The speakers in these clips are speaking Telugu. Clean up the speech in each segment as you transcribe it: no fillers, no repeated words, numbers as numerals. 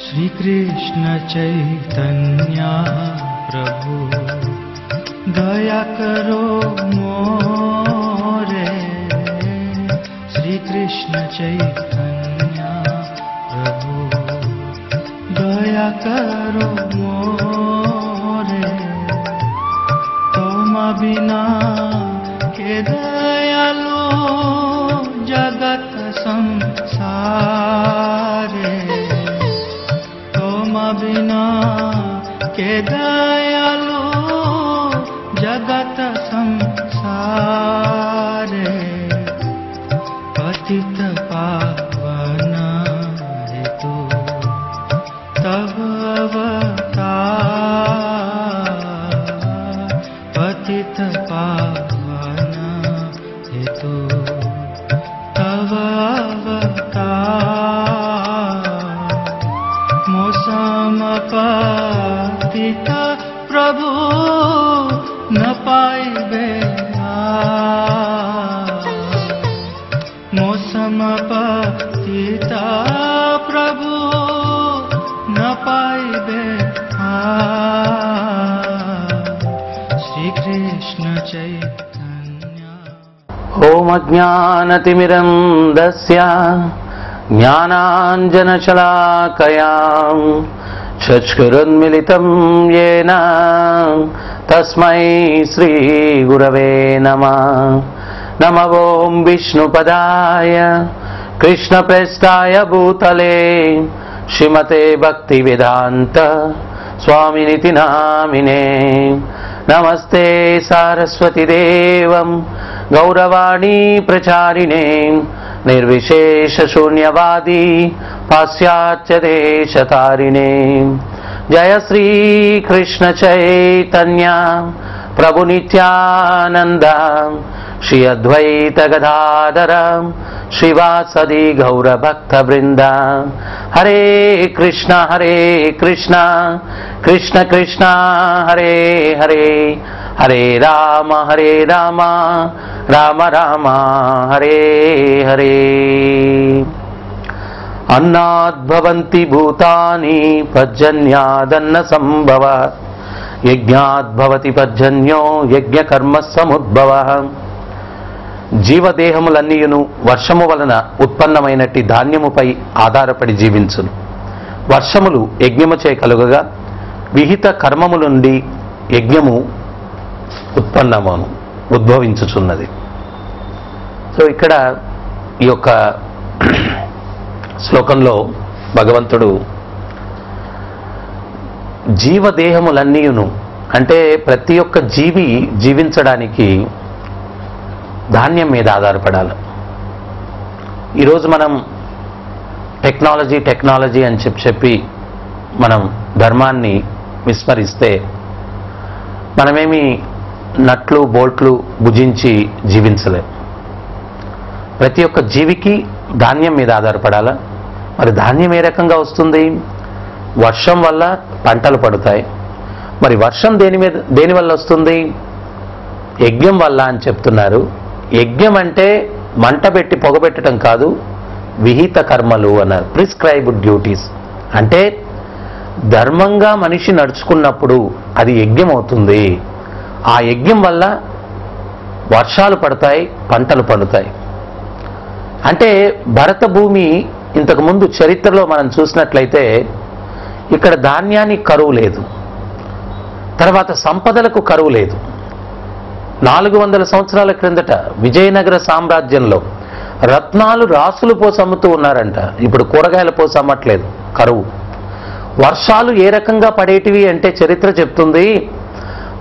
श्री कृष्ण चैतन्य प्रभु दया करो मोरे। श्री कृष्ण चैतन्य प्रभु दया करो मोरे। तुम बिना के दयालु जगत संसारे। तुम बिना के दयालु जगत संसारे। पतित पावन हेतु तब अवतार। पतित पावन हेतु तब अवतार। मौसम पतित प्रभु न पाइबे। मौसम पतित प्रभु न पाइबे। श्री कृष्ण चैतन्य। ओम अज्ञानतिमिरन्धस्य ज्ञानाञ्जनशलाकयां चक्षुरुन्मिलितं येन तस्मै श्रीगुरवे नमः। नमः ओं विष्णुपदाय कृष्णप्रेष्ठाय भूतले श्रीमते भक्तिवेदान्त स्वामिनिति नामिने। नमस्ते सारस्वती देवं गौरवाणी प्रचारिणे निर्विशेष शून्यवादी पाश्चात्य देशतारिणे। जय श्री कृष्ण चैतन्य प्रभु नित्यानंद श्री अद्वैत गदाधर श्रीवासदि गौर भक्त वृंद। हरे कृष्ण कृष्ण कृष्ण हरे हरे। हरे राम राम राम हरे हरे। अन्नाद्भवन्ति भूतानि पर्जन्यादन्न संभवात्। यज्ञाद्भवति पर्जन्यो यज्ञकर्म समुद्भवः। జీవదేహములన్నీయును వర్షము వలన ఉత్పన్నమైనట్టి ధాన్యముపై ఆధారపడి జీవించును. వర్షములు యజ్ఞముచే కలుగగా విహిత కర్మముల నుండి యజ్ఞము ఉద్భవించుచున్నది. సో ఇక్కడ ఈ యొక్క శ్లోకంలో భగవంతుడు జీవదేహములన్నీయును అంటే ప్రతి ఒక్క జీవి జీవించడానికి ధాన్యం మీద ఆధారపడాలి. ఈరోజు మనం టెక్నాలజీ అని చెప్పి మనం ధర్మాన్ని విస్మరిస్తే మనమేమి నట్లు బోల్ట్లు భుజించి జీవించలేం. ప్రతి ఒక్క జీవికి ధాన్యం మీద ఆధారపడాలి. మరి ధాన్యం ఏ రకంగా వస్తుంది? వర్షం వల్ల పంటలు పడతాయి. మరి వర్షం దేని వల్ల వస్తుంది? యజ్ఞం వల్ల అని చెప్తున్నారు. యజ్ఞం అంటే మంట పెట్టి పొగబెట్టడం కాదు, విహిత కర్మలు అన్నారు. ప్రిస్క్రైబ్డ్ డ్యూటీస్ అంటే ధర్మంగా మనిషి నడుచుకున్నప్పుడు అది యజ్ఞం అవుతుంది. ఆ యజ్ఞం వల్ల వర్షాలు పడతాయి, పంటలు పండుతాయి. అంటే భరత భూమి ఇంతకుముందు చరిత్రలో మనం చూసినట్లయితే ఇక్కడ ధాన్యానికి కరువు లేదు, తర్వాత సంపదలకు కరువు లేదు. 400 సంవత్సరాల క్రిందట విజయనగర సామ్రాజ్యంలో రత్నాలు రాసులు పోసి అమ్ముతూ ఉన్నారంట. ఇప్పుడు కూరగాయల పోసి అమ్మట్లేదు, కరువు. వర్షాలు ఏ రకంగా పడేటివి అంటే చరిత్ర చెప్తుంది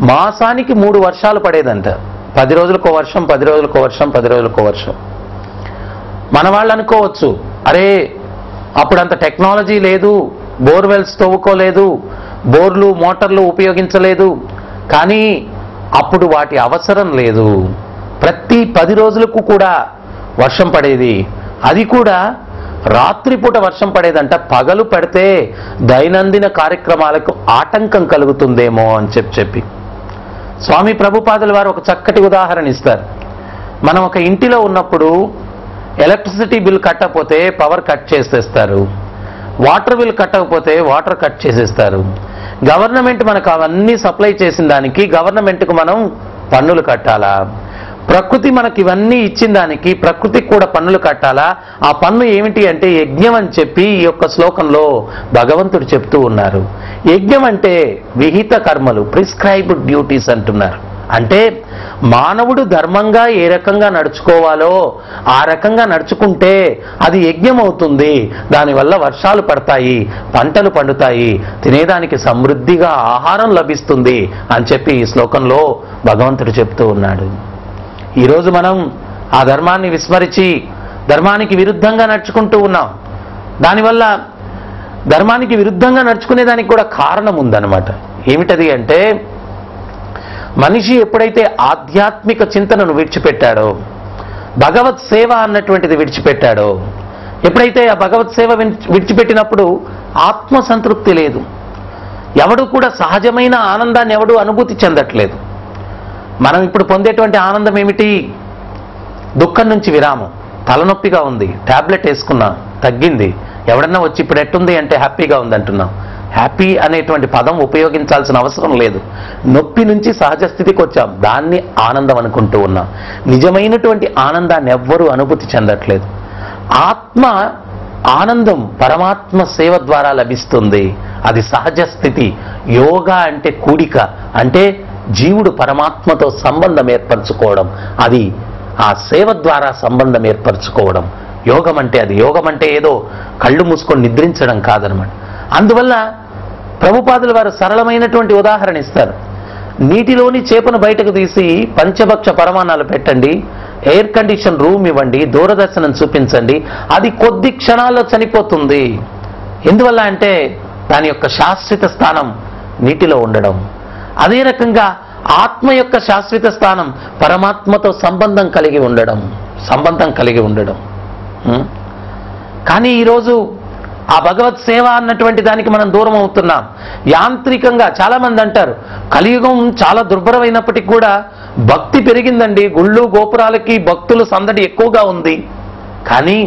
మాసానికి 3 వర్షాలు పడేదంట. 10 రోజులకో వర్షం, 10 రోజులకో వర్షం, 10 రోజులకో వర్షం. మన వాళ్ళు అనుకోవచ్చు, అరే అప్పుడు అంత టెక్నాలజీ లేదు, బోర్వెల్స్ తవ్వుకోలేదు, బోర్లు మోటార్లు ఉపయోగించలేదు, కానీ అప్పుడు వాటి అవసరం లేదు. ప్రతి 10 రోజులకు కూడా వర్షం పడేది. అది కూడా రాత్రిపూట వర్షం పడేదంట. పగలు పడితే దైనందిన కార్యక్రమాలకు ఆటంకం కలుగుతుందేమో అని చెప్పి స్వామి ప్రభుపాదుల వారు ఒక చక్కటి ఉదాహరణ ఇస్తారు. మనం ఒక ఇంటిలో ఉన్నప్పుడు ఎలక్ట్రిసిటీ బిల్ కట్టకపోతే పవర్ కట్ చేసేస్తారు. వాటర్ బిల్ కట్టకపోతే వాటర్ కట్ చేసేస్తారు. గవర్నమెంట్ మనకు అవన్నీ సప్లై చేసిన దానికి గవర్నమెంట్కు మనం పన్నులు కట్టాలా? ప్రకృతి మనకి ఇవన్నీ ఇచ్చిన దానికి ప్రకృతికి కూడా పన్నులు కట్టాలా? ఆ పన్ను ఏమిటి అంటే యజ్ఞం అని చెప్పి ఈ యొక్క శ్లోకంలో భగవంతుడు చెప్తూ ఉన్నారు. యజ్ఞం అంటే విహిత కర్మలు, ప్రిస్క్రైబ్డ్ డ్యూటీస్ అంటున్నారు. అంటే మానవుడు ధర్మంగా ఏ రకంగా నడుచుకోవాలో ఆ రకంగా నడుచుకుంటే అది యజ్ఞం అవుతుంది. దానివల్ల వర్షాలు పడతాయి, పంటలు పండుతాయి, తినేదానికి సమృద్ధిగా ఆహారం లభిస్తుంది అని చెప్పి ఈ శ్లోకంలో భగవంతుడు చెప్తూ ఉన్నాడు. ఈరోజు మనం ఆ ధర్మాన్ని విస్మరించి ధర్మానికి విరుద్ధంగా నడుచుకుంటూ ఉన్నాం. దానివల్ల ధర్మానికి విరుద్ధంగా నడుచుకునేదానికి కూడా కారణం ఉందన్నమాట. ఏమిటది అంటే, మనిషి ఎప్పుడైతే ఆధ్యాత్మిక చింతనను విడిచిపెట్టాడో, భగవత్ సేవ అన్నటువంటిది విడిచిపెట్టాడో, ఎప్పుడైతే ఆ భగవత్ సేవ విడిచిపెట్టినప్పుడు ఆత్మసంతృప్తి లేదు. ఎవడు కూడా సహజమైన ఆనందాన్ని ఎవడు అనుభూతి చెందట్లేదు. మనం ఇప్పుడు పొందేటువంటి ఆనందం ఏమిటి? దుఃఖం నుంచి విరామం. తలనొప్పిగా ఉంది, ట్యాబ్లెట్ వేసుకున్నా, తగ్గింది. ఎవడన్నా వచ్చి ఇప్పుడు ఎట్టుంది అంటే హ్యాపీగా ఉంది అంటున్నాం. హ్యాపీ అనేటువంటి పదం ఉపయోగించాల్సిన అవసరం లేదు. నొప్పి నుంచి సహజ స్థితికి వచ్చాం, దాన్ని ఆనందం అనుకుంటూ ఉన్నాం. నిజమైనటువంటి ఆనందాన్ని ఎవ్వరూ అనుభూతి చెందట్లేదు. ఆత్మ ఆనందం పరమాత్మ సేవ ద్వారా లభిస్తుంది. అది సహజ స్థితి. యోగా అంటే కూడిక, అంటే జీవుడు పరమాత్మతో సంబంధం ఏర్పరచుకోవడం, అది ఆ సేవ ద్వారా సంబంధం ఏర్పరచుకోవడం. యోగం అంటే అది. యోగం అంటే ఏదో కళ్ళు మూసుకొని నిద్రించడం కాదనమాట. అందువల్ల ప్రభుపాదులు వారు సరళమైనటువంటి ఉదాహరణ ఇస్తారు. నీటిలోని చేపను బయటకు తీసి పంచభక్ష పరమాణాలు పెట్టండి, ఎయిర్ కండిషన్ రూమ్ ఇవ్వండి, దూరదర్శనం చూపించండి, అది కొద్ది క్షణాల్లో చనిపోతుంది. ఎందువల్ల అంటే దాని యొక్క శాశ్వత స్థానం నీటిలో ఉండడం. అదే రకంగా ఆత్మ యొక్క శాశ్వత స్థానం పరమాత్మతో సంబంధం కలిగి ఉండడం. కానీ ఈరోజు ఆ భగవత్ సేవ అన్నటువంటి దానికి మనం దూరం అవుతున్నాం. యాంత్రికంగా చాలామంది అంటారు, కలియుగం చాలా దుర్భరమైనప్పటికీ కూడా భక్తి పెరిగిందండి, గుళ్ళు గోపురాలకి భక్తులు సందడి ఎక్కువగా ఉంది. కానీ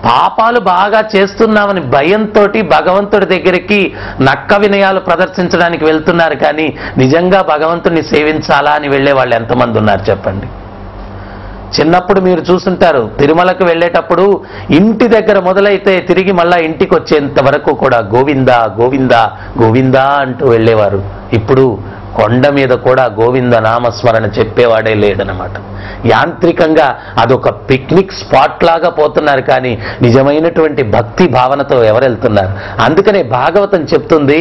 పాపాలు బాగా చేస్తున్నామని భయంతో భగవంతుడి దగ్గరికి నక్క వినయాలు ప్రదర్శించడానికి వెళ్తున్నారు. కానీ నిజంగా భగవంతుడిని సేవించాలా అని వెళ్ళే వాళ్ళు ఎంతమంది ఉన్నారు చెప్పండి? చిన్నప్పుడు మీరు చూసుంటారు, తిరుమలకు వెళ్ళేటప్పుడు ఇంటి దగ్గర మొదలైతే తిరిగి మళ్ళా ఇంటికి వచ్చేంత వరకు కూడా గోవిందా గోవిందా గోవిందా అంటూ వెళ్ళేవారు. ఇప్పుడు కొండ మీద కూడా గోవింద నామస్మరణ చెప్పేవాడే లేడనమాట. యాంత్రికంగా అదొక పిక్నిక్ స్పాట్ లాగా పోతున్నారు. కానీ నిజమైనటువంటి భక్తి భావనతో ఎవరు వెళ్తున్నారు? అందుకనే భాగవతం చెప్తుంది,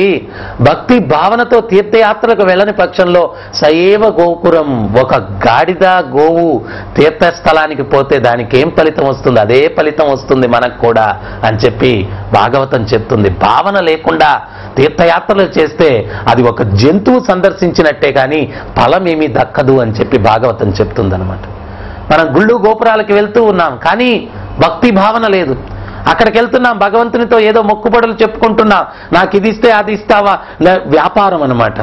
భక్తి భావనతో తీర్థయాత్రకు వెళ్ళని పక్షంలో సయేవ గోపురం, ఒక గాడిద గోవు తీర్థస్థలానికి పోతే దానికి ఏం ఫలితం వస్తుంది? అదే ఫలితం వస్తుంది మనకు కూడా అని చెప్పి భాగవతం చెప్తుంది. భావన లేకుండా తీర్థయాత్రలు చేస్తే అది ఒక జంతువు సందర్శించినట్టే కానీ ఫలమేమీ దక్కదు అని చెప్పి భాగవతం చెప్తుందనమాట. మనం గుళ్ళు గోపురాలకు వెళ్తూ ఉన్నాం, కానీ భక్తి భావన లేదు. అక్కడికి వెళ్తున్నాం, భగవంతునితో ఏదో మొక్కుబడులు చెప్పుకుంటున్నాం, నాకు ఇది ఇస్తే అది ఇస్తావా, వ్యాపారం అనమాట.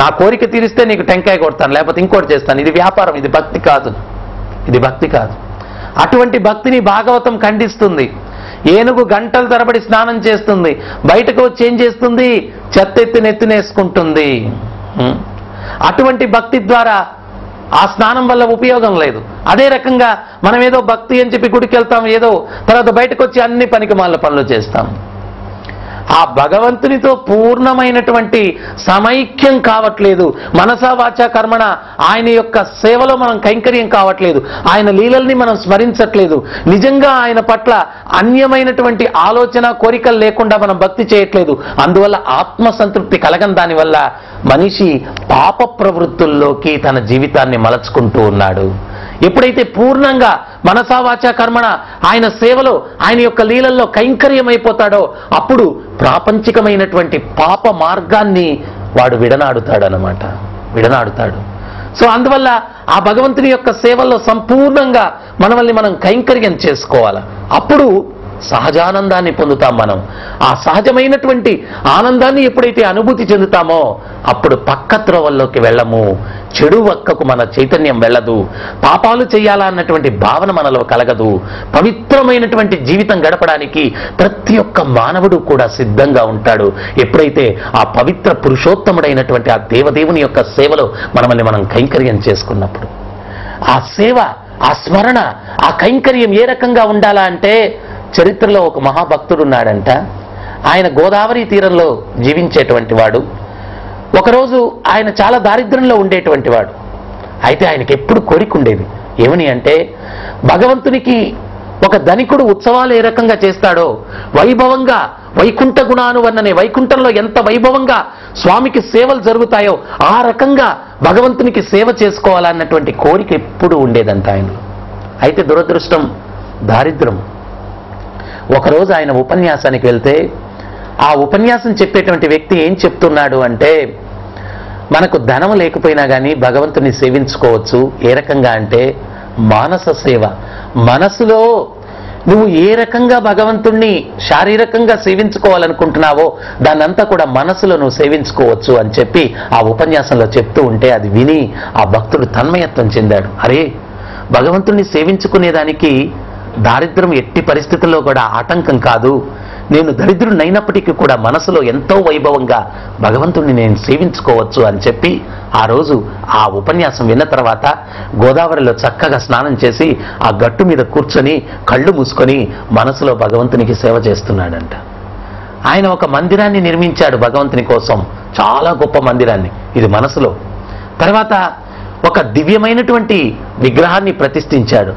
నా కోరిక తీరిస్తే నీకు టెంకాయ కొడతాను, లేకపోతే ఇంకోటి చేస్తాను. ఇది వ్యాపారం, ఇది భక్తి కాదు. అటువంటి భక్తిని భాగవతం ఖండిస్తుంది. ఏనుగు గంటల తరబడి స్నానం చేస్తుంది, బయటకు వచ్చి ఏం చేస్తుంది? చెత్తెత్తి నెత్తినేసుకుంటుంది. అటువంటి భక్తి ద్వారా ఆ స్నానం వల్ల ఉపయోగం లేదు. అదే రకంగా మనం ఏదో భక్తి అని చెప్పి గుడికి వెళ్తాం, ఏదో తర్వాత బయటకు వచ్చి అన్ని పనికిమాలిన పనులు చేస్తాం. ఆ భగవంతునితో పూర్ణమైనటువంటి సమైక్యం కావట్లేదు. మనసా వాచా కర్మణ ఆయన యొక్క సేవలో మనం కైంకర్యం కావట్లేదు. ఆయన లీలల్ని మనం స్మరించట్లేదు. నిజంగా ఆయన పట్ల అన్యమైనటువంటి ఆలోచన కోరికలు లేకుండా మనం భక్తి చేయట్లేదు. అందువల్ల ఆత్మసంతృప్తి కలగని దానివల్ల మనిషి పాప ప్రవృత్తుల్లోకి తన జీవితాన్ని మలచుకుంటూ ఉన్నాడు. ఎప్పుడైతే పూర్ణంగా మనసా వాచా కర్మణ ఆయన సేవలో ఆయన యొక్క లీలల్లో కైంకర్యమైపోతాడో అప్పుడు ప్రాపంచికమైనటువంటి పాప మార్గాన్ని వాడు విడనాడుతాడు. సో అందువల్ల ఆ భగవంతుని యొక్క సేవల్లో సంపూర్ణంగా మనల్ని మనం కైంకర్యం చేసుకోవాలి. అప్పుడు సహజానందాన్ని పొందుతాం మనం. ఆ సహజమైనటువంటి ఆనందాన్ని ఎప్పుడైతే అనుభూతి చెందుతామో అప్పుడు పక్క త్రోవల్లోకి వెళ్ళము, చెడు వక్కకు మన చైతన్యం వెళ్ళదు, పాపాలు చేయాలా అన్నటువంటి భావన మనలో కలగదు. పవిత్రమైనటువంటి జీవితం గడపడానికి ప్రతి ఒక్క మానవుడు కూడా సిద్ధంగా ఉంటాడు ఎప్పుడైతే ఆ పవిత్ర పురుషోత్తముడైనటువంటి ఆ దేవదేవుని యొక్క సేవలో మనల్ని మనం కైంకర్యం చేసుకున్నప్పుడు. ఆ సేవ, ఆ స్మరణ, ఆ కైంకర్యం ఏ రకంగా ఉండాలా అంటే, చరిత్రలో ఒక మహాభక్తుడు ఉన్నాడంట. ఆయన గోదావరి తీరంలో జీవించేటువంటి వాడు. ఒకరోజు ఆయన చాలా దారిద్ర్యంలో ఉండేటువంటి వాడు. అయితే ఆయనకి ఎప్పుడు కోరిక ఉండేది. ఏమని అంటే, భగవంతునికి ఒక ధనికుడు ఉత్సవాలు ఏ రకంగా చేస్తాడో వైభవంగా, వైకుంఠ గుణానువర్ణనే, వైకుంఠంలో ఎంత వైభవంగా స్వామికి సేవలు జరుగుతాయో ఆ రకంగా భగవంతునికి సేవ చేసుకోవాలన్నటువంటి కోరిక ఎప్పుడు ఉండేదంట ఆయనలో. అయితే దురదృష్టం, దారిద్ర్యం. ఒకరోజు ఆయన ఉపన్యాసానికి వెళ్తే ఆ ఉపన్యాసం చెప్పేటువంటి వ్యక్తి ఏం చెప్తున్నాడు అంటే, మనకు ధనం లేకపోయినా కానీ భగవంతుని సేవించుకోవచ్చు. ఏ రకంగా అంటే మానస సేవ. మనసులో నువ్వు ఏ రకంగా భగవంతుణ్ణి శారీరకంగా సేవించుకోవాలనుకుంటున్నావో దాన్నంతా కూడా మనసులో నువ్వు సేవించుకోవచ్చు అని చెప్పి ఆ ఉపన్యాసంలో చెప్తూ ఉంటే అది విని ఆ భక్తుడు తన్మయత్వం చెందాడు. అరే, భగవంతుణ్ణి సేవించుకునేదానికి దారిద్ర్యం ఎట్టి పరిస్థితుల్లో కూడా ఆటంకం కాదు. నేను దరిద్రునైనప్పటికీ కూడా మనసులో ఎంతో వైభవంగా భగవంతుణ్ణి నేను సేవించుకోవచ్చు అని చెప్పి ఆ రోజు ఆ ఉపన్యాసం విన్న తర్వాత గోదావరిలో చక్కగా స్నానం చేసి ఆ గట్టు మీద కూర్చొని కళ్ళు మూసుకొని మనసులో భగవంతునికి సేవ చేస్తున్నాడంట. ఆయన ఒక మందిరాన్ని నిర్మించాడు భగవంతుని కోసం, చాలా గొప్ప మందిరాన్ని. ఇది మనసులో. తర్వాత ఒక దివ్యమైనటువంటి విగ్రహాన్ని ప్రతిష్ఠించాడు.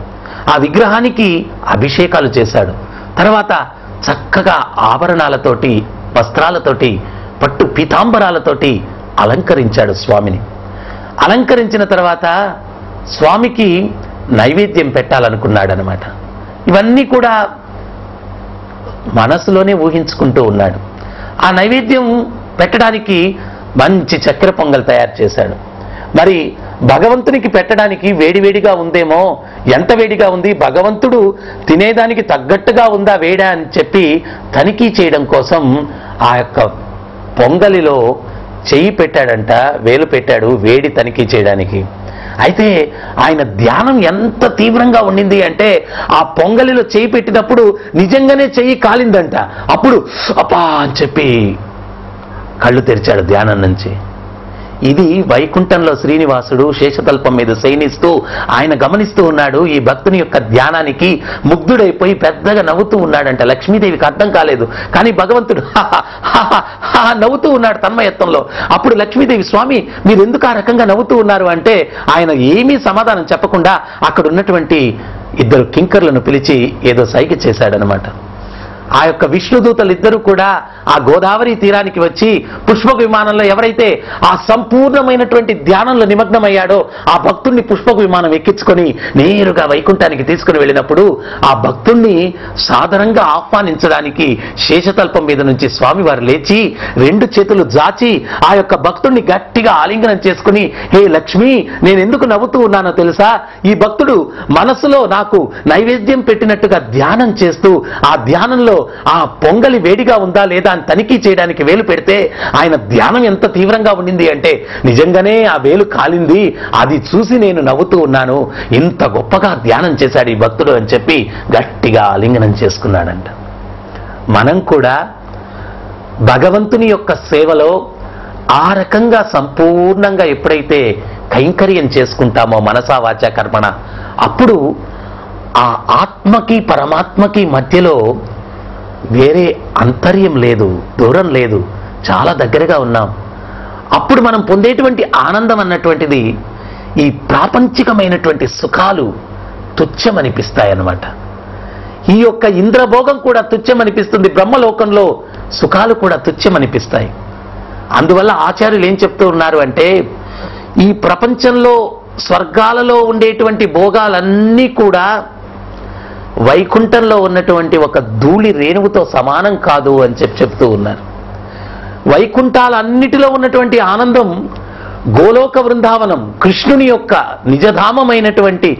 ఆ విగ్రహానికి అభిషేకాలు చేశాడు. తర్వాత చక్కగా ఆభరణాలతోటి, వస్త్రాలతోటి, పట్టు పీతాంబరాలతోటి అలంకరించాడు స్వామిని. అలంకరించిన తర్వాత స్వామికి నైవేద్యం పెట్టాలనుకున్నాడనమాట. ఇవన్నీ కూడా మనసులోనే ఊహించుకుంటూ ఉన్నాడు. ఆ నైవేద్యం పెట్టడానికి మంచి చక్కెర పొంగల్ తయారు చేశాడు. మరి భగవంతునికి పెట్టడానికి వేడివేడిగా ఉందేమో, ఎంత వేడిగా ఉంది, భగవంతుడు తినేదానికి తగ్గట్టుగా ఉందా వేడా అని చెప్పి తనిఖీ చేయడం కోసం ఆ యొక్క పొంగలిలో చెయ్యి పెట్టాడంట, వేలు పెట్టాడు వేడి తనిఖీ చేయడానికి. అయితే ఆయన ధ్యానం ఎంత తీవ్రంగా ఉండింది అంటే ఆ పొంగలిలో చెయ్యి పెట్టినప్పుడు నిజంగానే చెయ్యి కాలిందంట. అప్పుడు అప్పా అని చెప్పి కళ్ళు తెరిచాడు ధ్యానం నుంచి. ఇది వైకుంఠంలో శ్రీనివాసుడు శేషతల్పం మీద శయనిస్తూ ఆయన గమనిస్తూ ఉన్నాడు. ఈ భక్తుని యొక్క ధ్యానానికి ముగ్ధుడైపోయి పెద్దగా నవ్వుతూ ఉన్నాడంట. లక్ష్మీదేవికి అర్థం కాలేదు, కానీ భగవంతుడు నవ్వుతూ ఉన్నాడు తన్మయత్వంలో. అప్పుడు లక్ష్మీదేవి, స్వామి మీరు ఎందుకు ఆ రకంగా నవ్వుతూ ఉన్నారు అంటే ఆయన ఏమీ సమాధానం చెప్పకుండా అక్కడ ఉన్నటువంటి ఇద్దరు కింకర్లను పిలిచి ఏదో సైగ చేశాడనమాట. ఆ యొక్క విష్ణుదూతలు ఇద్దరు కూడా ఆ గోదావరి తీరానికి వచ్చి పుష్పక విమానంలో ఎవరైతే ఆ సంపూర్ణమైనటువంటి ధ్యానంలో నిమగ్నమయ్యాడో ఆ భక్తుణ్ణి పుష్పక విమానం ఎక్కించుకొని నేరుగా వైకుంఠానికి తీసుకుని వెళ్ళినప్పుడు ఆ భక్తుణ్ణి సాదరంగా ఆహ్వానించడానికి శేషతల్పం మీద నుంచి స్వామివారు లేచి రెండు చేతులు జాచి ఆ యొక్క భక్తుణ్ణి గట్టిగా ఆలింగనం చేసుకుని, హే లక్ష్మి, నేను ఎందుకు నవ్వుతూ ఉన్నానో తెలుసా? ఈ భక్తుడు మనసులో నాకు నైవేద్యం పెట్టినట్టుగా ధ్యానం చేస్తూ ఆ ధ్యానంలో ఆ పొంగలి వేడిగా ఉందా లేదా అని తనిఖీ చేయడానికి వేలు పెడితే ఆయన ధ్యానం ఎంత తీవ్రంగా ఉండింది అంటే నిజంగానే ఆ వేలు కాలింది, అది చూసి నేను నవ్వుతూ ఉన్నాను. ఇంత గొప్పగా ధ్యానం చేశాడు ఈ భక్తుడు అని చెప్పి గట్టిగా ఆలింగనం చేసుకున్నాడంట. మనం కూడా భగవంతుని యొక్క సేవలో ఆ రకంగా సంపూర్ణంగా ఎప్పుడైతే కైంకర్యం చేసుకుంటామో మనసా వాచా కర్మణ, అప్పుడు ఆ ఆత్మకి పరమాత్మకి మధ్యలో వేరే అంతర్యం లేదు, దూరం లేదు, చాలా దగ్గరగా ఉన్నాం. అప్పుడు మనం పొందేటువంటి ఆనందం అన్నటువంటిది ఈ ప్రాపంచికమైనటువంటి సుఖాలు తుచ్చమనిపిస్తాయన్నమాట. ఈ యొక్క ఇంద్రభోగం కూడా తుచ్చమనిపిస్తుంది, బ్రహ్మలోకంలో సుఖాలు కూడా తుచ్చమనిపిస్తాయి. అందువల్ల ఆచార్యులు ఏం చెప్తూ ఉన్నారు అంటే, ఈ ప్రపంచంలో స్వర్గాలలో ఉండేటువంటి భోగాలన్నీ కూడా వైకుంఠంలో ఉన్నటువంటి ఒక ధూళి రేణువుతో సమానం కాదు అని చెప్తూ ఉన్నారు. వైకుంఠాలన్నిటిలో ఉన్నటువంటి ఆనందం గోలోక బృందావనం, కృష్ణుని యొక్క నిజధామమైనటువంటి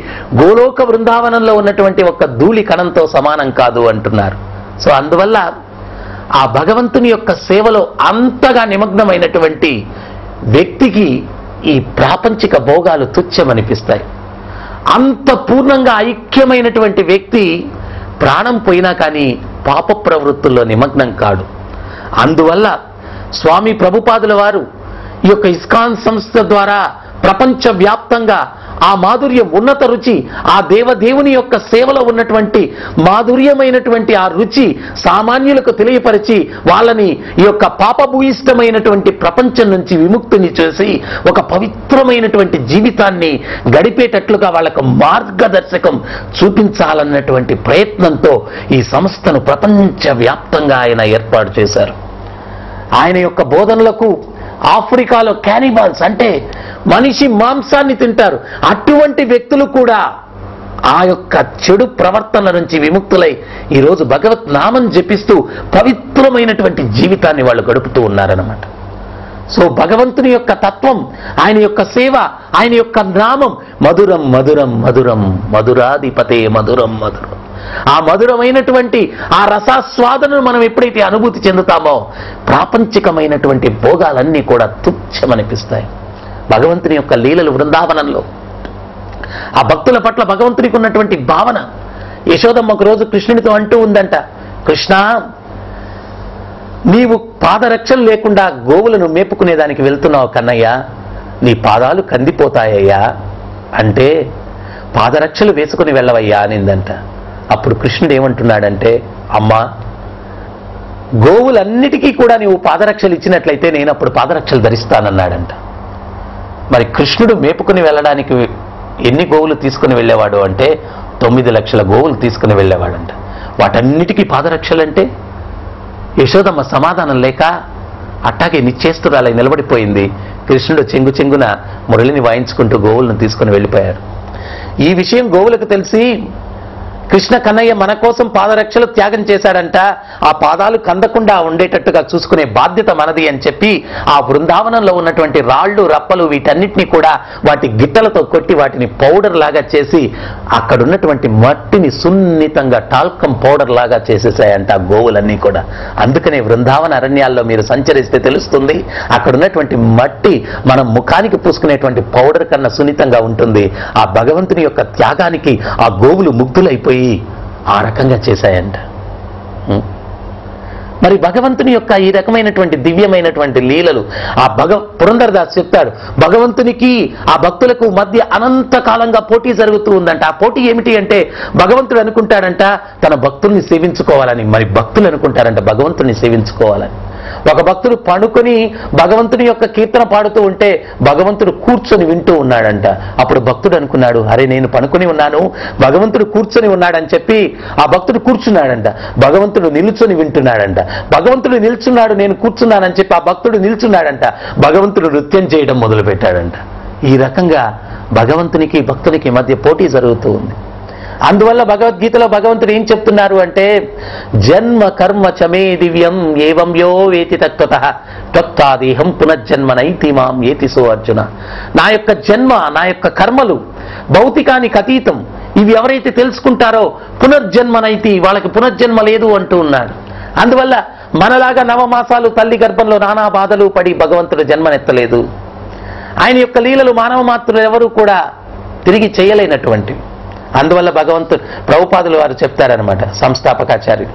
గోలోక బృందావనంలో ఉన్నటువంటి ఒక ధూళి కణంతో సమానం కాదు అంటున్నారు. సో అందువల్ల ఆ భగవంతుని యొక్క సేవలో అంతగా నిమగ్నమైనటువంటి వ్యక్తికి ఈ ప్రాపంచిక భోగాలు తుచ్చమనిపిస్తాయి. అంత పూర్ణంగా ఐక్యమైనటువంటి వ్యక్తి ప్రాణం పోయినా కానీ పాప ప్రవృత్తుల్లో నిమగ్నం కాడు. అందువల్ల స్వామి ప్రభుపాదుల వారు ఈ యొక్క ఇస్కాన్ సంస్థ ద్వారా ప్రపంచవ్యాప్తంగా ఆ మాధుర్యం, ఉన్నత రుచి, ఆ దేవదేవుని యొక్క సేవలో ఉన్నటువంటి మాధుర్యమైనటువంటి ఆ రుచి సామాన్యులకు తెలియపరిచి వాళ్ళని ఈ యొక్క పాపభూయిష్టమైనటువంటి ప్రపంచం నుంచి విముక్తిని చేసి ఒక పవిత్రమైనటువంటి జీవితాన్ని గడిపేటట్లుగా వాళ్ళకు మార్గదర్శకం చూపించాలన్నటువంటి ప్రయత్నంతో ఈ సంస్థను ప్రపంచవ్యాప్తంగా ఆయన ఏర్పాటు చేశారు. ఆయన యొక్క బోధనలకు ఆఫ్రికాలో క్యానిబాల్స్ అంటే మనిషి మాంసాన్ని తింటారు, అటువంటి వ్యక్తులు కూడా ఆ యొక్క చెడు ప్రవర్తన నుంచి విముక్తులై ఈరోజు భగవత్ నామం జపిస్తూ పవిత్రమైనటువంటి జీవితాన్ని వాళ్ళు గడుపుతూ ఉన్నారన్నమాట. సో భగవంతుని యొక్క తత్వం, ఆయన యొక్క సేవ, ఆయన యొక్క నామం మధురం మధురం మధురం మధురాధిపతే మధురం మధురం. ఆ మధురమైనటువంటి ఆ రసాస్వాదనను మనం ఎప్పుడైతే అనుభూతి చెందుతామో ప్రాపంచికమైనటువంటి భోగాలన్నీ కూడా తుచ్చమనిపిస్తాయి. భగవంతుని యొక్క లీలలు బృందావనంలో ఆ భక్తుల పట్ల భగవంతునికి ఉన్నటువంటి భావన. యశోదమ్మ ఒక రోజు కృష్ణునితో అంటూ ఉందంట, కృష్ణ, నీవు పాదరక్షలు లేకుండా గోవులను మేపుకునేదానికి వెళ్తున్నావు కన్నయ్య, నీ పాదాలు కందిపోతాయ్యా అంటే పాదరక్షలు వేసుకుని వెళ్ళవయ్యా అనిందంట. అప్పుడు కృష్ణుడు ఏమంటున్నాడంటే, అమ్మా, గోవులన్నిటికీ కూడా నీవు పాదరక్షలు ఇచ్చినట్లయితే నేను అప్పుడు పాదరక్షలు ధరిస్తానన్నాడంట. మరి కృష్ణుడు మేపుకుని వెళ్ళడానికి ఎన్ని గోవులు తీసుకుని వెళ్ళేవాడు అంటే 9 లక్షల గోవులు తీసుకుని వెళ్ళేవాడంట. వాటన్నిటికీ పాదరక్షలంటే యశోదమ్మ సమాధానం లేక అట్టాగే నిశ్చేస్తురాలై నిలబడిపోయింది. కృష్ణుడు చెంగు చెంగున మురళిని వాయించుకుంటూ గోవులను తీసుకుని వెళ్ళిపోయాడు. ఈ విషయం గోవులకు తెలిసి, కృష్ణ కన్నయ్య మన కోసం పాదరక్షలు త్యాగం చేశాడంట, ఆ పాదాలు కందకుండా ఉండేటట్టుగా చూసుకునే బాధ్యత మనది అని చెప్పి ఆ బృందావనంలో ఉన్నటువంటి రాళ్ళు, రప్పలు వీటన్నిటినీ కూడా వాటి గిట్టలతో కొట్టి వాటిని పౌడర్ లాగా చేసి అక్కడున్నటువంటి మట్టిని సున్నితంగా టాల్కం పౌడర్ లాగా చేసేసాయంట ఆ గోవులన్నీ కూడా. అందుకనే బృందావన అరణ్యాల్లో మీరు సంచరిస్తే తెలుస్తుంది, అక్కడున్నటువంటి మట్టి మనం ముఖానికి పూసుకునేటువంటి పౌడర్ కన్నా సున్నితంగా ఉంటుంది. ఆ భగవంతుని యొక్క త్యాగానికి ఆ గోవులు ముగ్ధులైపోయి ఆ రకంగా చేశాయంట. మరి భగవంతుని యొక్క ఈ రకమైనటువంటి దివ్యమైనటువంటి లీలలు ఆ పురంధరదాస్ చెప్తాడు, భగవంతునికి ఆ భక్తులకు మధ్య అనంతకాలంగా పోటీ జరుగుతూ ఉందంట. ఆ పోటీ ఏమిటి అంటే, భగవంతుడు అనుకుంటాడంట తన భక్తుల్ని సేవించుకోవాలని, మరి భక్తులు అనుకుంటారంట భగవంతుని సేవించుకోవాలని. ఒక భక్తుడు పడుకొని భగవంతుని యొక్క కీర్తన పాడుతూ ఉంటే భగవంతుడు కూర్చొని వింటూ ఉన్నాడంట. అప్పుడు భక్తుడు అనుకున్నాడు, అరే నేను పడుకొని ఉన్నాను, భగవంతుడు కూర్చొని ఉన్నాడని చెప్పి ఆ భక్తుడు కూర్చున్నాడంట. భగవంతుడు నిల్చొని వింటున్నాడంట. భగవంతుడు నిల్చున్నాడు, నేను కూర్చున్నానని చెప్పి ఆ భక్తుడు నిల్చున్నాడంట. భగవంతుడు నృత్యం చేయడం మొదలు పెట్టాడంట. ఈ రకంగా భగవంతునికి భక్తునికి మధ్య పోటీ జరుగుతూ ఉంది. అందువల్ల భగవద్గీతలో భగవంతుడు ఏం చెప్తున్నారు అంటే, జన్మ కర్మ చమే దివ్యం ఏవం యో వేతి తత్వతః త్వత్తాదేహం పునర్జన్మనైతి మాం ఏతి సో అర్జున. నా యొక్క జన్మ, నా యొక్క కర్మలు భౌతికానికి అతీతం, ఇవి ఎవరైతే తెలుసుకుంటారో పునర్జన్మనైతి, వాళ్ళకి పునర్జన్మ లేదు అంటూ ఉన్నాడు. అందువల్ల మనలాగా నవమాసాలు తల్లి గర్భంలో నానా బాధలు పడి భగవంతుడు జన్మనెత్తలేదు. ఆయన యొక్క లీలలు మానవ మాత్రులు ఎవరు కూడా తిరిగి చేయలేనటువంటివి. అందువల్ల భగవంతుడు ప్రభుపాదులు వారు చెప్తారనమాట, సంస్థాపకాచార్యులు,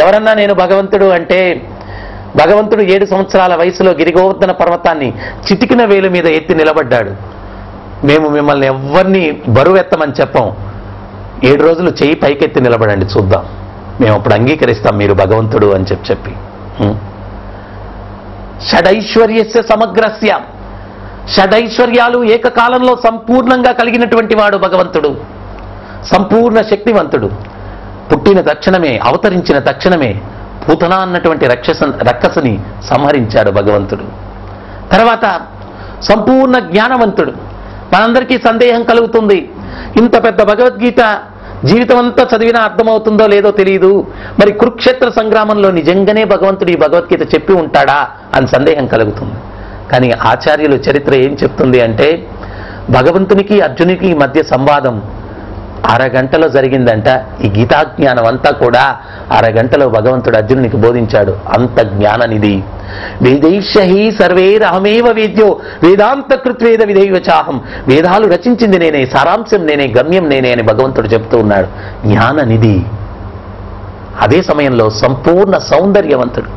ఎవరన్నా నేను భగవంతుడు అంటే, భగవంతుడు 7 సంవత్సరాల వయసులో గిరిగోవర్ధన పర్వతాన్ని చిటికిన వేలు మీద ఎత్తి నిలబడ్డాడు. మేము మిమ్మల్ని ఎవరిని బరువెత్తమని చెప్పం, 7 రోజులు చెయ్యి పైకెత్తి నిలబడండి చూద్దాం, మేము అప్పుడు అంగీకరిస్తాం మీరు భగవంతుడు అని చెప్పి. షడైశ్వర్యస్య సమగ్రస్య, షడైశ్వర్యాలు ఏకకాలంలో సంపూర్ణంగా కలిగినటువంటి వాడు భగవంతుడు, సంపూర్ణ శక్తివంతుడు. పుట్టిన తక్షణమే, అవతరించిన తక్షణమే పూతన అన్నటువంటి రక్కసుని సంహరించాడు భగవంతుడు. తర్వాత సంపూర్ణ జ్ఞానవంతుడు. మనందరికీ సందేహం కలుగుతుంది, ఇంత పెద్ద భగవద్గీత జీవితం అంతా చదివినా అర్థమవుతుందో లేదో తెలియదు, మరి కురుక్షేత్ర సంగ్రామంలో నిజంగానే భగవంతుడు ఈ భగవద్గీత చెప్పి ఉంటాడా అని సందేహం కలుగుతుంది. కానీ ఆచార్యుల చరిత్ర ఏం చెప్తుంది అంటే, భగవంతునికి అర్జునికి మధ్య సంవాదం అరగంటలో జరిగిందంట. ఈ గీతాజ్ఞానం అంతా కూడా అరగంటలో భగవంతుడు అర్జునునికి బోధించాడు. అంత జ్ఞాననిధి. వేదైషహి సర్వేరహమేవ వేద్యో వేదాంత కృత్వేద విధైవ చాహం. వేదాలు రచించింది నేనే, సారాంశం నేనే, గమ్యం నేనే అని భగవంతుడు చెప్తూ ఉన్నాడు. జ్ఞాననిధి. అదే సమయంలో సంపూర్ణ సౌందర్యవంతుడు.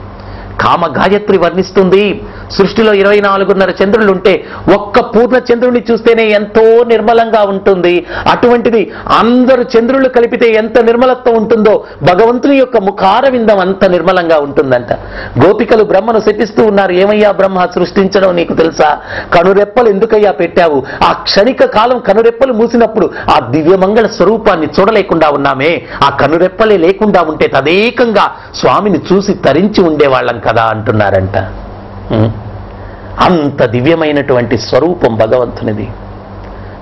కామ గాయత్రి వర్ణిస్తుంది, సృష్టిలో 24.5 చంద్రులు ఉంటే ఒక్క పూర్ణ చంద్రుడిని చూస్తేనే ఎంతో నిర్మలంగా ఉంటుంది. అటువంటిది అందరు చంద్రులు కలిపితే ఎంత నిర్మలత్వం ఉంటుందో భగవంతుని యొక్క ముఖారవిందం అంత నిర్మలంగా ఉంటుందంట. గోపికలు బ్రహ్మను శపిస్తూ ఉన్నారు. ఏమయ్యా బ్రహ్మ, సృష్టించడం నీకు తెలుసా? కనురెప్పలు ఎందుకయ్యా పెట్టావు? ఆ క్షణిక కాలం కనురెప్పలు మూసినప్పుడు ఆ దివ్యమంగళ స్వరూపాన్ని చూడలేకుండా ఉన్నామే. ఆ కనురెప్పలే లేకుండా ఉంటే తదేకంగా స్వామిని చూసి తరించి ఉండేవాళ్ళం కదా అంటున్నారంట. అంత దివ్యమైనటువంటి స్వరూపం భగవంతునిది.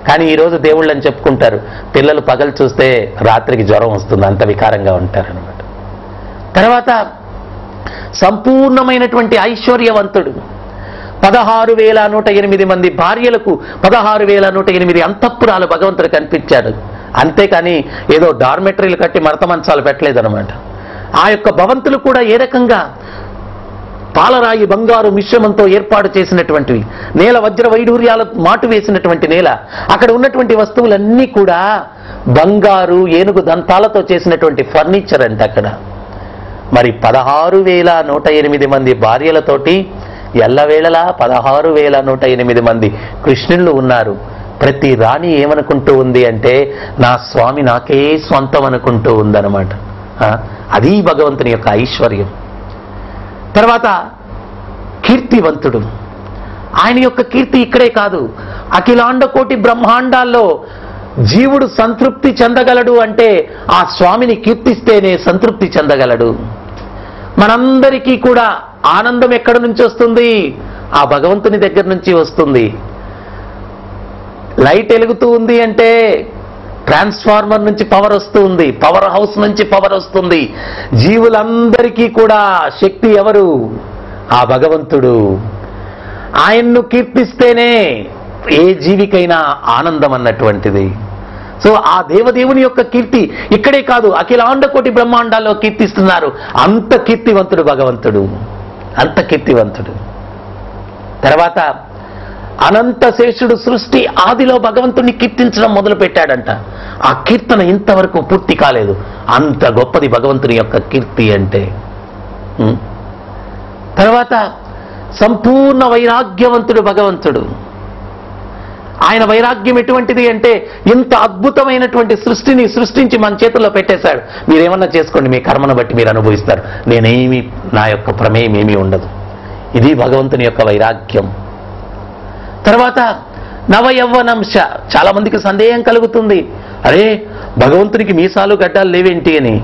కానీ ఈరోజు దేవుళ్ళని చెప్పుకుంటారు. పిల్లలు పగలు చూస్తే రాత్రికి జ్వరం వస్తుంది, అంత వికారంగా ఉంటారనమాట. తర్వాత సంపూర్ణమైనటువంటి ఐశ్వర్యవంతుడు. 16,108 మంది భార్యలకు 16,108 అంతఃపురాలు భగవంతుడు కనిపించాడు. అంతేకాని ఏదో డార్మెటరీలు కట్టి మడత మంచాలు పెట్టలేదనమాట. ఆ యొక్క భవంతులు కూడా ఏ రకంగా పాలరాయి బంగారు మిశ్రమంతో ఏర్పాటు చేసినటువంటివి, నేల వజ్ర వైడూర్యాల మాటు వేసినటువంటి నేల. అక్కడ ఉన్నటువంటి వస్తువులన్నీ కూడా బంగారు ఏనుగు దంతాలతో చేసినటువంటి ఫర్నిచర్ అంట అక్కడ. మరి 16,108 మంది భార్యలతోటి ఎల్లవేళలా 16,108 మంది కృష్ణుళ్ళు ఉన్నారు. ప్రతి రాణి ఏమనుకుంటూ ఉంది అంటే నా స్వామి నాకే స్వంతం అనుకుంటూ ఉందన్నమాట. అది భగవంతుని యొక్క ఐశ్వర్యం. తర్వాత కీర్తివంతుడు. ఆయన యొక్క కీర్తి ఇక్కడే కాదు, అఖిలాండ కోటి బ్రహ్మాండాల్లో జీవుడు సంతృప్తి చెందగలడు అంటే ఆ స్వామిని కీర్తిస్తేనే సంతృప్తి చెందగలడు. మనందరికీ కూడా ఆనందం ఎక్కడి నుంచి వస్తుంది? ఆ భగవంతుని దగ్గర నుంచి వస్తుంది. లైట్ వెలుగుతూ ఉంది అంటే ట్రాన్స్ఫార్మర్ నుంచి పవర్ వస్తుంది, పవర్ హౌస్ నుంచి పవర్ వస్తుంది. జీవులందరికీ కూడా శక్తి ఎవరు? ఆ భగవంతుడు. ఆయన్ను కీర్తిస్తేనే ఏ జీవికైనా ఆనందం అన్నటువంటిది. సో ఆ దేవదేవుని యొక్క కీర్తి ఇక్కడే కాదు, అఖిలాండ కోటి బ్రహ్మాండాల్లో కీర్తిస్తున్నారు. అంత కీర్తివంతుడు భగవంతుడు, అంత కీర్తివంతుడు. తర్వాత అనంత శేషుడు సృష్టి ఆదిలో భగవంతుడిని కీర్తించడం మొదలు పెట్టాడంట. ఆ కీర్తన ఇంతవరకు పూర్తి కాలేదు. అంత గొప్పది భగవంతుని యొక్క కీర్తి అంటే. తర్వాత సంపూర్ణ వైరాగ్యవంతుడు భగవంతుడు. ఆయన వైరాగ్యం ఎటువంటిది అంటే ఇంత అద్భుతమైనటువంటి సృష్టిని సృష్టించి మన చేతుల్లో పెట్టేశాడు. మీరేమన్నా చేసుకోండి, మీ కర్మను బట్టి మీరు అనుభవిస్తారు, నేనేమి నా యొక్క ప్రమేయం ఏమీ ఉండదు. ఇది భగవంతుని యొక్క వైరాగ్యం. తర్వాత నవయవ్వనంశ. చాలా మందికి సందేహం కలుగుతుంది, అరే భగవంతునికి మీసాలు గడ్డాలు లేవేంటి అని.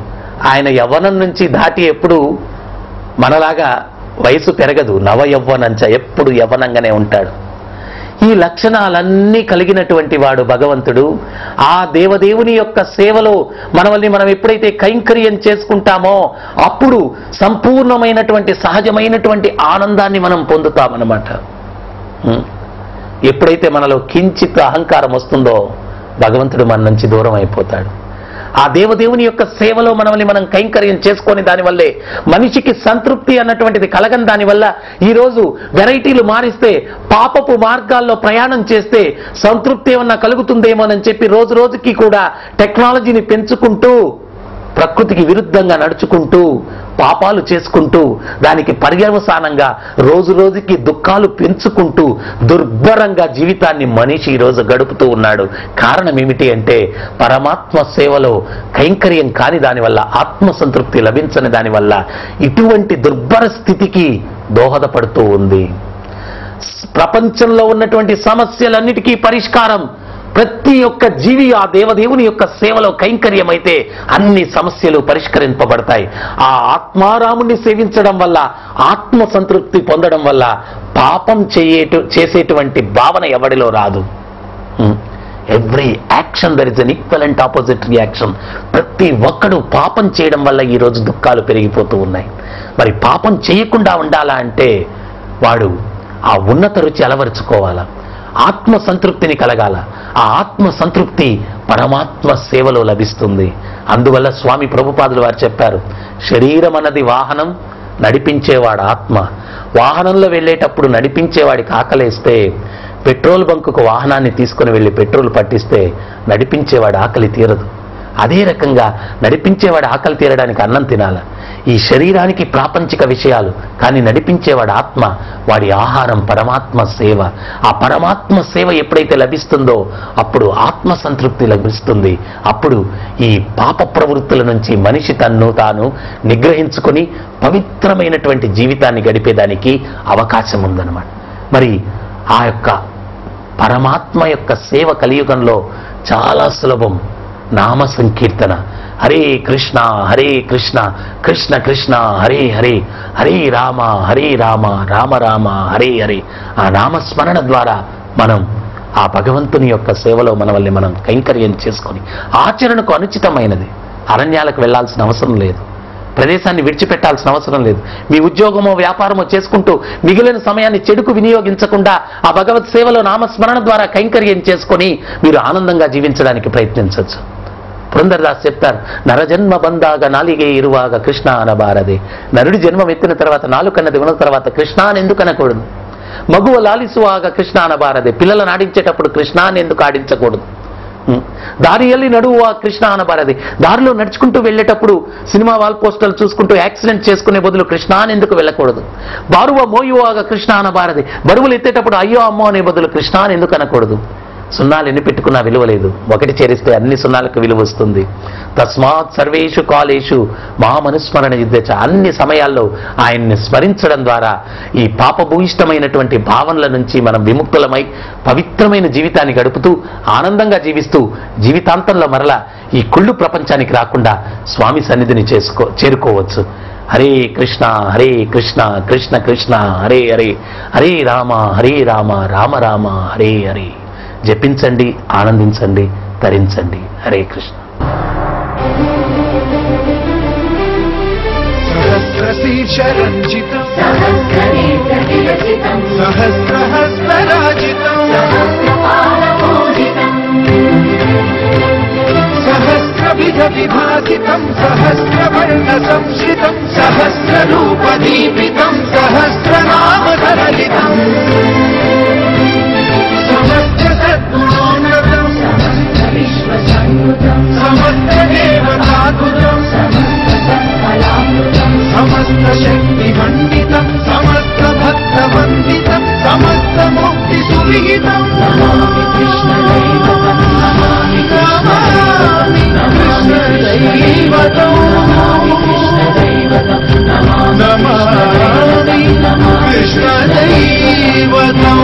ఆయన యవ్వనం నుంచి దాటి ఎప్పుడు మనలాగా వయసు పెరగదు. నవయవ్వనంశ, ఎప్పుడు యవ్వనంగానే ఉంటాడు. ఈ లక్షణాలన్నీ కలిగినటువంటి వాడు భగవంతుడు. ఆ దేవదేవుని యొక్క సేవలో మనల్ని మనం ఎప్పుడైతే కైంకర్యం చేసుకుంటామో అప్పుడు సంపూర్ణమైనటువంటి సహజమైనటువంటి ఆనందాన్ని మనం పొందుతామన్నమాట. ఎప్పుడైతే మనలో కించిత్ అహంకారం వస్తుందో భగవంతుడు మన నుంచి దూరం అయిపోతాడు. ఆ దేవదేవుని యొక్క సేవలో మనల్ని మనం కైంకర్యం చేసుకొని దానివల్లే మనిషికి సంతృప్తి అన్నటువంటిది కలగని దానివల్ల ఈరోజు వెరైటీలు మారిస్తే, పాపపు మార్గాల్లో ప్రయాణం చేస్తే సంతృప్తి ఏమన్నా కలుగుతుందేమోనని చెప్పి రోజు రోజుకి కూడా టెక్నాలజీని పెంచుకుంటూ ప్రకృతికి విరుద్ధంగా నడుచుకుంటూ పాపాలు చేసుకుంటూ దానికి పర్యవసానంగా రోజు రోజుకి దుఃఖాలు పెంచుకుంటూ దుర్భరంగా జీవితాన్ని మనిషి ఈరోజు గడుపుతూ ఉన్నాడు. కారణం ఏమిటి అంటే పరమాత్మ సేవలో కైంకర్యం కాని దానివల్ల, ఆత్మసంతృప్తి లభించని దానివల్ల ఇటువంటి దుర్భర స్థితికి దోహదపడుతూ ఉంది. ప్రపంచంలో ఉన్నటువంటి సమస్యలన్నిటికీ పరిష్కారం ప్రతి ఒక్క జీవి ఆ దేవదేవుని యొక్క సేవలో కైంకర్యం అయితే అన్ని సమస్యలు పరిష్కరింపబడతాయి. ఆ ఆత్మారాముణ్ణి సేవించడం వల్ల, ఆత్మ సంతృప్తి పొందడం వల్ల పాపం చేసేటువంటి భావన ఎవడిలో రాదు. Every action there is an equivalent opposite reaction. ప్రతి ఒక్కడు పాపం చేయడం వల్ల ఈరోజు దుఃఖాలు పెరిగిపోతూ ఉన్నాయి. మరి పాపం చేయకుండా ఉండాలా అంటే వాడు ఆ ఉన్నత రుచి అలవరుచుకోవాలా, ఆత్మ సంతృప్తిని కలగాల. ఆ ఆత్మ సంతృప్తి పరమాత్మ సేవలో లభిస్తుంది. అందువల్ల స్వామి ప్రభుపాదులు వారు చెప్పారు, శరీరం అన్నది వాహనం, నడిపించేవాడు ఆత్మ. వాహనంలో వెళ్ళేటప్పుడు నడిపించేవాడికి ఆకలేస్తే పెట్రోల్ బంకుకు వాహనాన్ని తీసుకుని వెళ్ళి పెట్రోల్ పట్టిస్తే నడిపించేవాడు ఆకలి తీరదు. అదే రకంగా నడిపించేవాడు ఆకలి తీరడానికి అన్నం తినాల. ఈ శరీరానికి ప్రాపంచిక విషయాలు, కానీ నడిపించేవాడు ఆత్మ, వాడి ఆహారం పరమాత్మ సేవ. ఆ పరమాత్మ సేవ ఎప్పుడైతే లభిస్తుందో అప్పుడు ఆత్మ సంతృప్తి లభిస్తుంది. అప్పుడు ఈ పాప ప్రవృత్తుల నుంచి మనిషి తన్ను తాను నిగ్రహించుకొని పవిత్రమైనటువంటి జీవితాన్ని గడిపేదానికి అవకాశం ఉందన్నమాట. మరి ఆ యొక్క పరమాత్మ యొక్క సేవ కలియుగంలో చాలా సులభం. నామ సంకీర్తన, హరే కృష్ణ కృష్ణ కృష్ణ హరే హరే, హరే రామ రామ రామ హరే హరే. ఆ నామస్మరణ ద్వారా మనం ఆ భగవంతుని యొక్క సేవలో మనం కైంకర్యం చేసుకొని, ఆచరణకు అనుచితమైనది అరణ్యాలకు వెళ్లాల్సిన అవసరం లేదు, ప్రదేశాన్ని విడిచిపెట్టాల్సిన అవసరం లేదు. మీ ఉద్యోగమో వ్యాపారమో చేసుకుంటూ మిగిలిన సమయాన్ని చెడుకు వినియోగించకుండా ఆ భగవత్ సేవలో నామస్మరణ ద్వారా కైంకర్యం చేసుకొని మీరు ఆనందంగా జీవించడానికి ప్రయత్నించవచ్చు. పురందరదాస్ చెప్తారు, నరజన్మ బందాగా నాలిగే ఇరువాగా కృష్ణ అనబారదే. నరుడి జన్మం ఎత్తిన తర్వాత, నాలుకన్నది ఉన్న తర్వాత కృష్ణ అని ఎందుకు అనకూడదు? మగువ లాలిసువాగా కృష్ణ అనబారదే. పిల్లలను ఆడించేటప్పుడు కృష్ణ అని ఎందుకు ఆడించకూడదు? దారియల్లి నడువా కృష్ణ అనబారదే. దారిలో నడుచుకుంటూ వెళ్ళేటప్పుడు సినిమా వాల్ పోస్టర్లు చూసుకుంటూ యాక్సిడెంట్ చేసుకునే బదులు కృష్ణ అని ఎందుకు వెళ్ళకూడదు? బారువ మోయువాగా కృష్ణ అనబారదే. బరువులు ఎత్తేటప్పుడు అయ్యో అమ్మో అనే బదులు కృష్ణ అని ఎందుకు అనకూడదు? సున్నాలు ఎన్ని పెట్టుకున్నా విలువ లేదు, ఒకటి చేరిస్తే అన్ని సున్నాలకు విలువ వస్తుంది. తస్మాత్ సర్వేషు కాలేషు మహామనుస్మరణ యుద్ధచ. అన్ని సమయాల్లో ఆయన్ని స్మరించడం ద్వారా ఈ పాపభూయిష్టమైనటువంటి భావనల నుంచి మనం విముక్తులమై పవిత్రమైన జీవితాన్ని గడుపుతూ ఆనందంగా జీవిస్తూ జీవితాంతంలో మరలా ఈ కుళ్ళు ప్రపంచానికి రాకుండా స్వామి సన్నిధిని చేరుకోవచ్చు. హరే కృష్ణ కృష్ణ కృష్ణ హరే హరే, హరే రామ రామ రామ హరే హరే. జపించండి, ఆనందించండి, తరించండి. హరే కృష్ణ. సహస్రశీర్షరంజితం సహస్రహస్తరాజితం సహస్రవిధ విభాసితం సహస్రవర్ణ సంశ్రితం సహస్రరూపదీపితం సహస్రనామ సరళితం సమస్త దేవతాతులం సమస్త శక్తి మండితం సమస్త భక్త వందితం సమస్త ముక్తి సువిహితం నమామి కృష్ణ దైవతం నమామి కృష్ణ దైవతం నమామి కృష్ణ దైవతం నమామి కృష్ణ దైవతం.